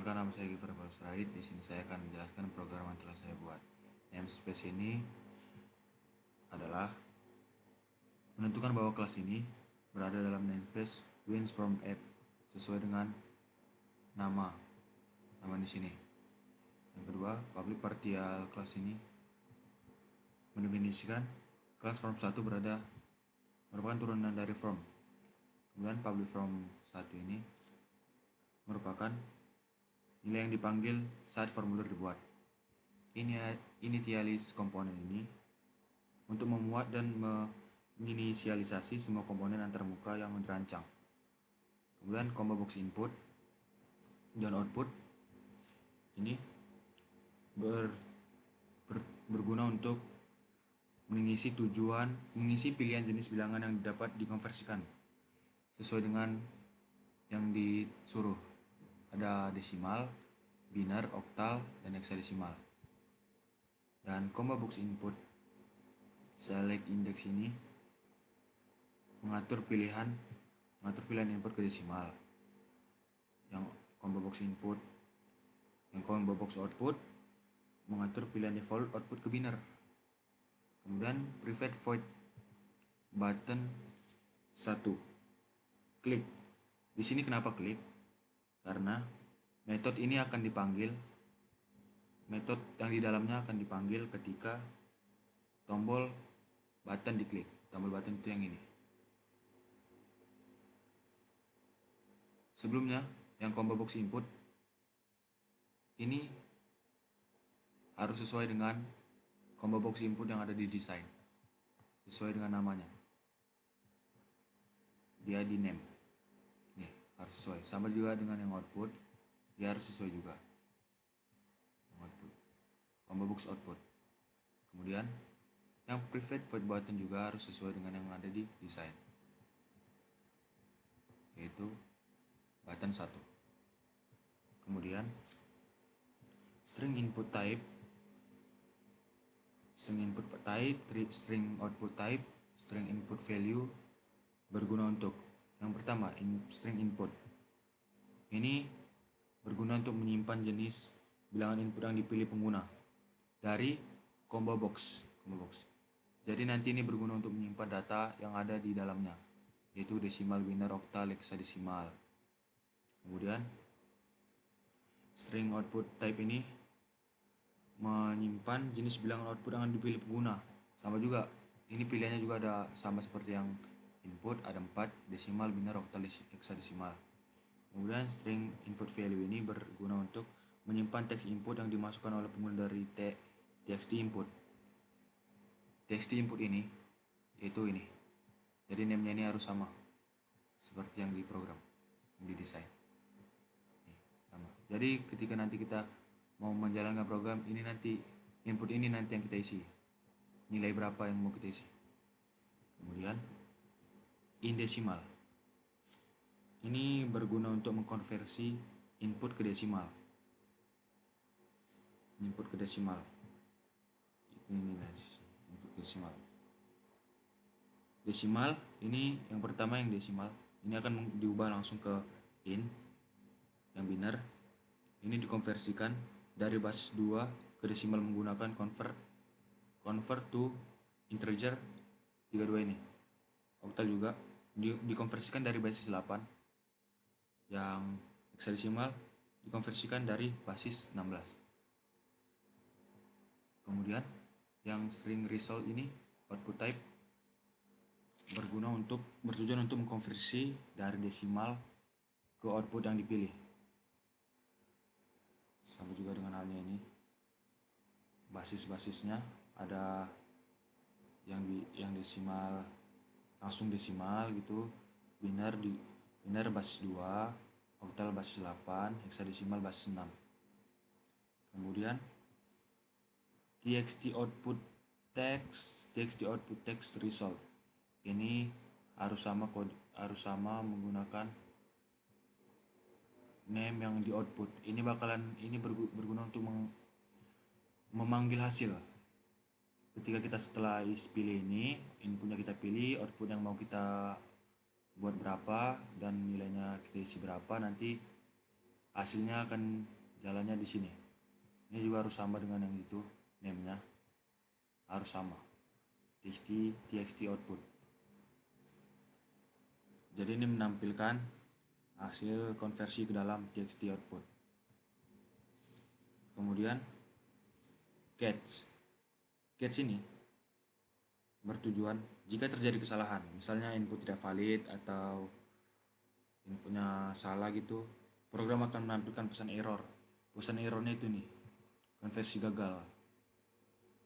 Perkenalkan, nama saya Giver Balsrait. Di sini saya akan menjelaskan program yang telah saya buat. Namespace ini adalah menentukan bahwa kelas ini berada dalam namespace wins from app sesuai dengan nama di sini. Yang kedua, public partial kelas ini mendefinisikan kelas form 1 merupakan turunan dari form. Kemudian public form 1 ini merupakan nilai yang dipanggil saat formulir dibuat. Initialize komponen ini untuk memuat dan menginisialisasi semua komponen antarmuka yang dirancang. Kemudian combo box input dan output ini berguna untuk mengisi pilihan jenis bilangan yang dapat dikonversikan sesuai dengan yang disuruh. Ada desimal, binar, oktal, dan heksadesimal. Dan combo box input select index ini mengatur pilihan input ke desimal. Yang combo box output mengatur pilihan default output ke binar. Kemudian private void button 1 klik. Di sini kenapa klik? Karena metode yang di dalamnya akan dipanggil ketika tombol button diklik. Tombol button itu yang ini. Sebelumnya, yang combo box input ini harus sesuai dengan combo box input yang ada di desain, sesuai dengan namanya. Dia di name. Nih, harus sesuai. Sama juga dengan yang output, dia harus sesuai juga. Output. Combo box output. Kemudian, yang private void button juga harus sesuai dengan yang ada di desain, yaitu button 1. Kemudian, string input type, string output type, string input value berguna untuk yang pertama, string input. Ini berguna untuk menyimpan jenis bilangan input yang dipilih pengguna dari combo box. Jadi nanti ini berguna untuk menyimpan data yang ada di dalamnya, yaitu desimal, binar, oktal, heksadesimal. Kemudian string output type ini menyimpan jenis bilangan output yang dipilih pengguna. Sama juga, ini pilihannya juga ada sama seperti yang input, ada 4, desimal, binar, oktal, heksadesimal. Kemudian string input value ini berguna untuk menyimpan teks input yang dimasukkan oleh pengguna dari txt input. Txt input ini yaitu ini. Jadi name-nya ini harus sama seperti yang di program, yang didesain. Sama. Jadi ketika nanti kita mau menjalankan program ini, nanti input ini nanti yang kita isi. Nilai berapa yang mau kita isi. Kemudian indesimal. Ini berguna untuk mengkonversi input ke desimal. Input ke desimal. Ini input desimal. Desimal ini yang pertama, yang desimal ini akan diubah langsung ke int yang binar. Ini dikonversikan dari basis 2 ke desimal menggunakan convert to integer 32 ini. Oktal juga dikonversikan dari basis 8. Yang heksadesimal dikonversikan dari basis 16. Kemudian yang string result ini output type bertujuan untuk mengkonversi dari desimal ke output yang dipilih. Sama juga dengan halnya ini. Basis-basisnya ada yang desimal, langsung desimal gitu. Binar basis 2, oktal basis 8, heksadesimal basis 6. Kemudian txt output text result ini harus sama menggunakan name yang di output. Ini berguna untuk memanggil hasil. Ketika kita setelah pilih ini, inputnya kita pilih, output yang mau kita buat berapa, dan nilainya kita isi berapa, nanti hasilnya akan jalannya di sini. Ini juga harus sama dengan yang itu, name-nya harus sama, txt output. Jadi ini menampilkan hasil konversi ke dalam txt output. Kemudian catch ini bertujuan jika terjadi kesalahan, misalnya input tidak valid atau infonya salah gitu, program akan menampilkan pesan error. Pesan errornya itu nih, konversi gagal.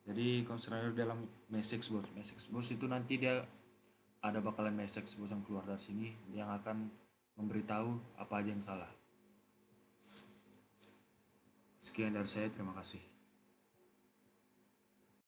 Jadi konstruksi dalam message box itu nanti dia ada bakalan message box yang keluar dari sini yang akan memberitahu apa aja yang salah. Sekian dari saya, terima kasih.